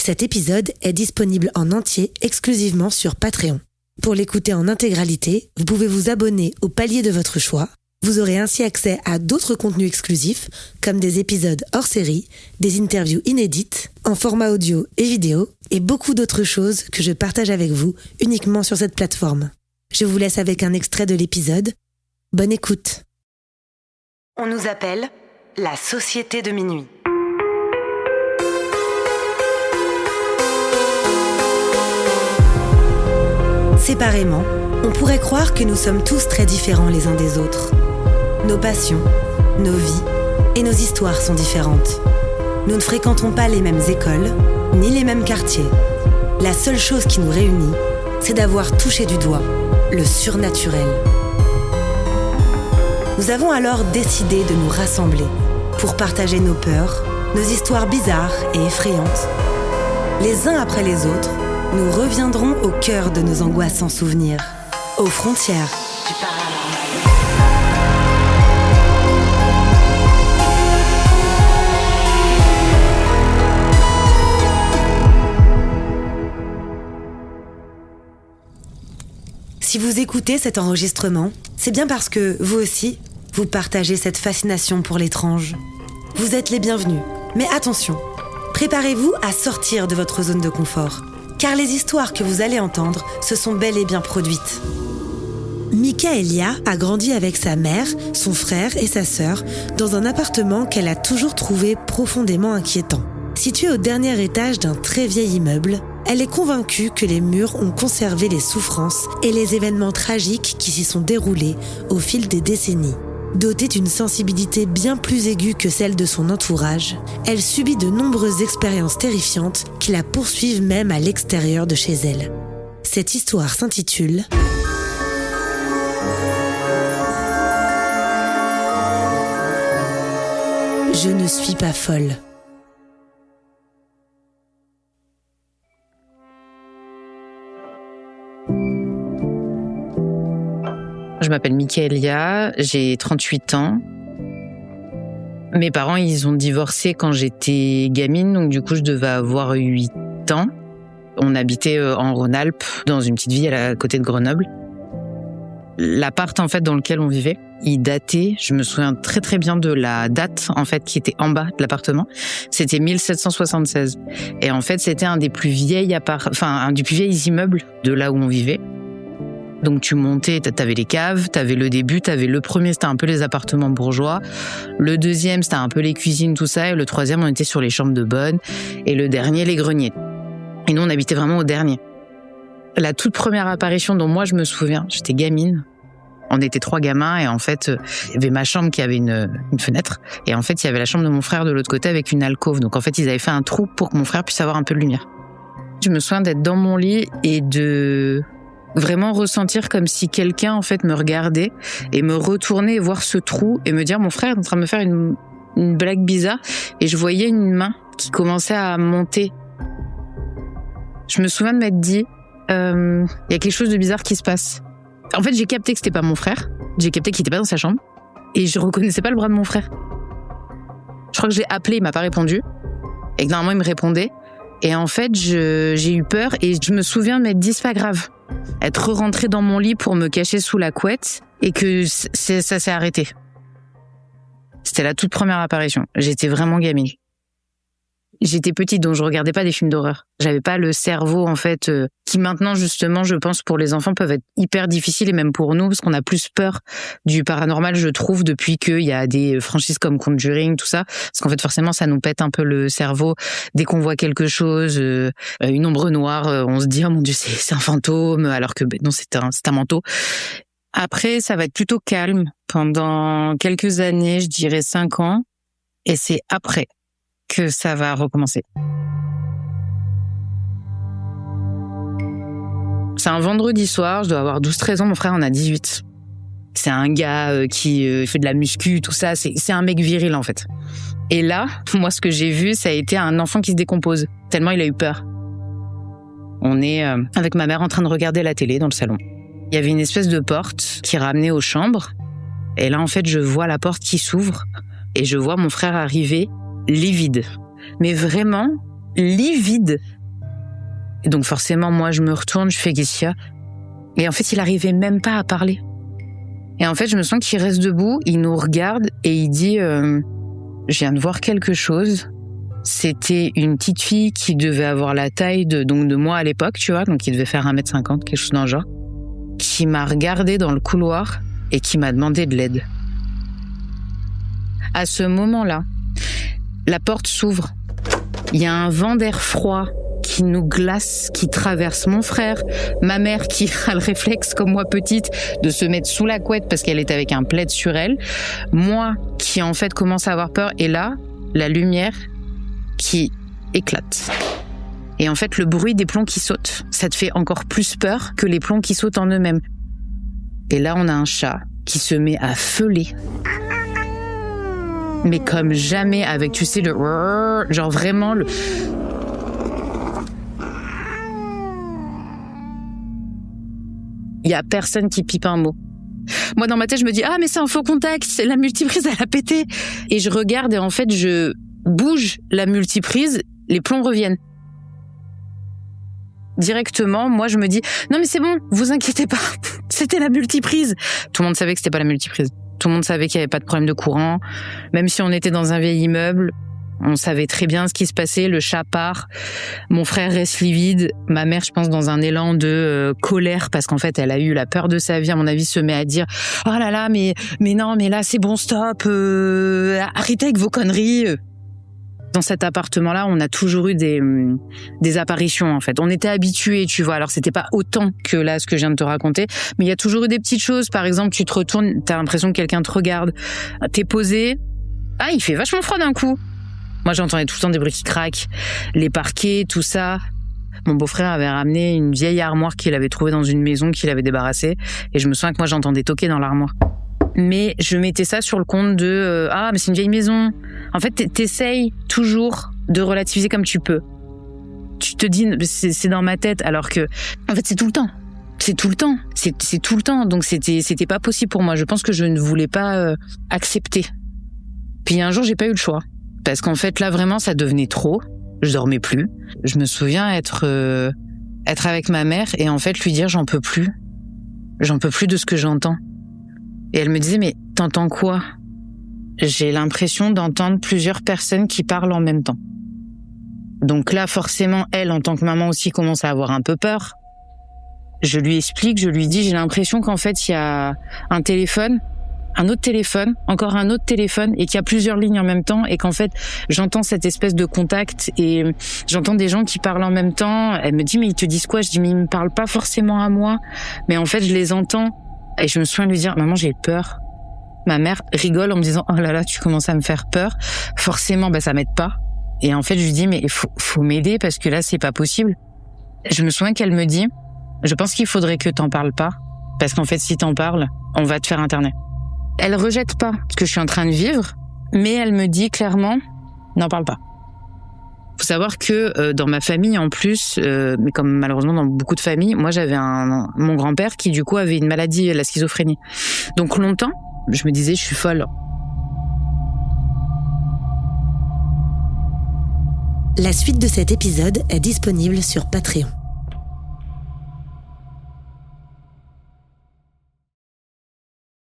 Cet épisode est disponible en entier exclusivement sur Patreon. Pour l'écouter en intégralité, vous pouvez vous abonner au palier de votre choix. Vous aurez ainsi accès à d'autres contenus exclusifs, comme des épisodes hors série, des interviews inédites, en format audio et vidéo, et beaucoup d'autres choses que je partage avec vous uniquement sur cette plateforme. Je vous laisse avec un extrait de l'épisode. Bonne écoute. On nous appelle la Société de Minuit. Séparément, on pourrait croire que nous sommes tous très différents les uns des autres. Nos passions, nos vies et nos histoires sont différentes. Nous ne fréquentons pas les mêmes écoles, ni les mêmes quartiers. La seule chose qui nous réunit, c'est d'avoir touché du doigt le surnaturel. Nous avons alors décidé de nous rassembler pour partager nos peurs, nos histoires bizarres et effrayantes. Les uns après les autres, nous reviendrons au cœur de nos angoissants souvenirs, aux frontières du paranormal. Si vous écoutez cet enregistrement, c'est bien parce que, vous aussi, vous partagez cette fascination pour l'étrange. Vous êtes les bienvenus. Mais attention, préparez-vous à sortir de votre zone de confort, car les histoires que vous allez entendre se sont bel et bien produites. Michaelia a grandi avec sa mère, son frère et sa sœur dans un appartement qu'elle a toujours trouvé profondément inquiétant. Situé au dernier étage d'un très vieil immeuble, elle est convaincue que les murs ont conservé les souffrances et les événements tragiques qui s'y sont déroulés au fil des décennies. Dotée d'une sensibilité bien plus aiguë que celle de son entourage, elle subit de nombreuses expériences terrifiantes qui la poursuivent même à l'extérieur de chez elle. Cette histoire s'intitule « Je ne suis pas folle ». Je m'appelle Michaelia, j'ai 38 ans. Mes parents, ils ont divorcé quand j'étais gamine, donc du coup, je devais avoir 8 ans. On habitait en Rhône-Alpes, dans une petite ville à côté de Grenoble. L'appart, en fait, dans lequel on vivait, il datait, je me souviens très très bien de la date, en fait, qui était en bas de l'appartement. C'était 1776. Et en fait, c'était un des plus vieils immeubles de là où on vivait. Donc tu montais, t'avais les caves, t'avais le début, t'avais le premier, c'était un peu les appartements bourgeois. Le deuxième, c'était un peu les cuisines, tout ça. Et le troisième, on était sur les chambres de bonne. Et le dernier, les greniers. Et nous, on habitait vraiment au dernier. La toute première apparition dont moi je me souviens, j'étais gamine. On était 3 gamins et en fait, il y avait ma chambre qui avait une fenêtre. Et en fait, il y avait la chambre de mon frère de l'autre côté avec une alcôve. Donc en fait, ils avaient fait un trou pour que mon frère puisse avoir un peu de lumière. Je me souviens d'être dans mon lit et de vraiment ressentir comme si quelqu'un en fait me regardait et me retournait et voir ce trou et me dire mon frère est en train de me faire une blague bizarre et je voyais une main qui commençait à monter. Je me souviens de m'être dit il y a quelque chose de bizarre qui se passe. En fait, j'ai capté que c'était pas mon frère, j'ai capté qu'il était pas dans sa chambre et je reconnaissais pas le bras de mon frère. Je crois que j'ai appelé, il m'a pas répondu et que normalement il me répondait et en fait j'ai eu peur et je me souviens de m'être dit c'est pas grave. Être rentrée dans mon lit pour me cacher sous la couette et que ça s'est arrêté. C'était la toute première apparition. J'étais vraiment gamine. J'étais petite, donc je regardais pas des films d'horreur. J'avais pas le cerveau, en fait, qui maintenant, justement, je pense, pour les enfants, peuvent être hyper difficiles, et même pour nous, parce qu'on a plus peur du paranormal, je trouve, depuis qu'il y a des franchises comme Conjuring, tout ça. Parce qu'en fait, forcément, ça nous pète un peu le cerveau. Dès qu'on voit quelque chose, une ombre noire, on se dit, oh mon Dieu, c'est un fantôme, alors que non, c'est un manteau. Après, ça va être plutôt calme pendant quelques années, je dirais 5 ans, et c'est après que ça va recommencer. C'est un vendredi soir, je dois avoir 12-13 ans, mon frère en a 18. C'est un gars qui fait de la muscu, tout ça, c'est un mec viril en fait. Et là, moi ce que j'ai vu, ça a été un enfant qui se décompose, tellement il a eu peur. On est avec ma mère en train de regarder la télé dans le salon. Il y avait une espèce de porte qui ramenait aux chambres, et là en fait je vois la porte qui s'ouvre, et je vois mon frère arriver livide. Mais vraiment, lit vide. Et donc forcément, moi, je me retourne, je fais qu'est-ce qu'il y a ? Et en fait, il arrivait même pas à parler. Et en fait, je me sens qu'il reste debout, il nous regarde et il dit je viens de voir quelque chose. C'était une petite fille qui devait avoir la taille de moi à l'époque, tu vois, donc il devait faire 1m50, quelque chose dans le genre, qui m'a regardé dans le couloir et qui m'a demandé de l'aide. À ce moment-là, la porte s'ouvre. Il y a un vent d'air froid qui nous glace, qui traverse mon frère, ma mère qui a le réflexe, comme moi petite, de se mettre sous la couette parce qu'elle était avec un plaid sur elle, moi qui en fait commence à avoir peur, et là, la lumière qui éclate. Et en fait, le bruit des plombs qui sautent, ça te fait encore plus peur que les plombs qui sautent en eux-mêmes. Et là, on a un chat qui se met à feuler. Mais comme jamais, avec, tu sais, le... genre vraiment le... Il y a personne qui pipe un mot. Moi, dans ma tête, je me dis, ah, mais c'est un faux contact, c'est la multiprise, elle a pété. Et je regarde et en fait, je bouge la multiprise, les plombs reviennent. Directement, moi, je me dis, non, mais c'est bon, vous inquiétez pas, c'était la multiprise. Tout le monde savait que c'était pas la multiprise. Tout le monde savait qu'il y avait pas de problème de courant. Même si on était dans un vieil immeuble, on savait très bien ce qui se passait. Le chat part, mon frère reste livide, ma mère, je pense, dans un élan de colère parce qu'en fait, elle a eu la peur de sa vie. À mon avis, se met à dire « Oh là là, mais non, mais là, c'est bon, stop, arrêtez avec vos conneries !» Dans cet appartement-là, on a toujours eu des apparitions, en fait. On était habitués, tu vois. Alors, c'était pas autant que là, ce que je viens de te raconter, mais il y a toujours eu des petites choses. Par exemple, tu te retournes, t'as l'impression que quelqu'un te regarde. T'es posé. Ah, il fait vachement froid d'un coup. Moi, j'entendais tout le temps des bruits qui craquent, les parquets, tout ça. Mon beau-frère avait ramené une vieille armoire qu'il avait trouvée dans une maison qu'il avait débarrassée. Et je me souviens que moi, j'entendais toquer dans l'armoire. Mais je mettais ça sur le compte de ah, mais c'est une vieille maison. En fait, t'essayes toujours de relativiser comme tu peux. Tu te dis, c'est dans ma tête, alors que, en fait, c'est tout le temps. C'est tout le temps. C'est tout le temps. Donc, c'était pas possible pour moi. Je pense que je ne voulais pas accepter. Puis un jour, j'ai pas eu le choix. Parce qu'en fait, là, vraiment, ça devenait trop. Je dormais plus. Je me souviens être avec ma mère et en fait, lui dire, j'en peux plus. J'en peux plus de ce que j'entends. Et elle me disait, mais t'entends quoi ? J'ai l'impression d'entendre plusieurs personnes qui parlent en même temps. Donc là, forcément, elle, en tant que maman aussi, commence à avoir un peu peur. Je lui explique, je lui dis, j'ai l'impression qu'en fait, il y a un téléphone, un autre téléphone, encore un autre téléphone, et qu'il y a plusieurs lignes en même temps, et qu'en fait, j'entends cette espèce de contact, et j'entends des gens qui parlent en même temps. Elle me dit, mais ils te disent quoi ? Je dis, mais ils me parlent pas forcément à moi, mais en fait, je les entends. Et je me souviens de lui dire, maman, j'ai peur. Ma mère rigole en me disant, oh là là, tu commences à me faire peur. Forcément, ça m'aide pas. Et en fait, je lui dis, mais il faut m'aider parce que là, c'est pas possible. Je me souviens qu'elle me dit, je pense qu'il faudrait que t'en parles pas. Parce qu'en fait, si t'en parles, on va te faire interner. Elle rejette pas ce que je suis en train de vivre, mais elle me dit clairement, n'en parle pas. Faut savoir que dans ma famille en plus, mais comme malheureusement dans beaucoup de familles, moi j'avais mon grand-père qui du coup avait une maladie, la schizophrénie. Donc longtemps, je me disais je suis folle. La suite de cet épisode est disponible sur Patreon.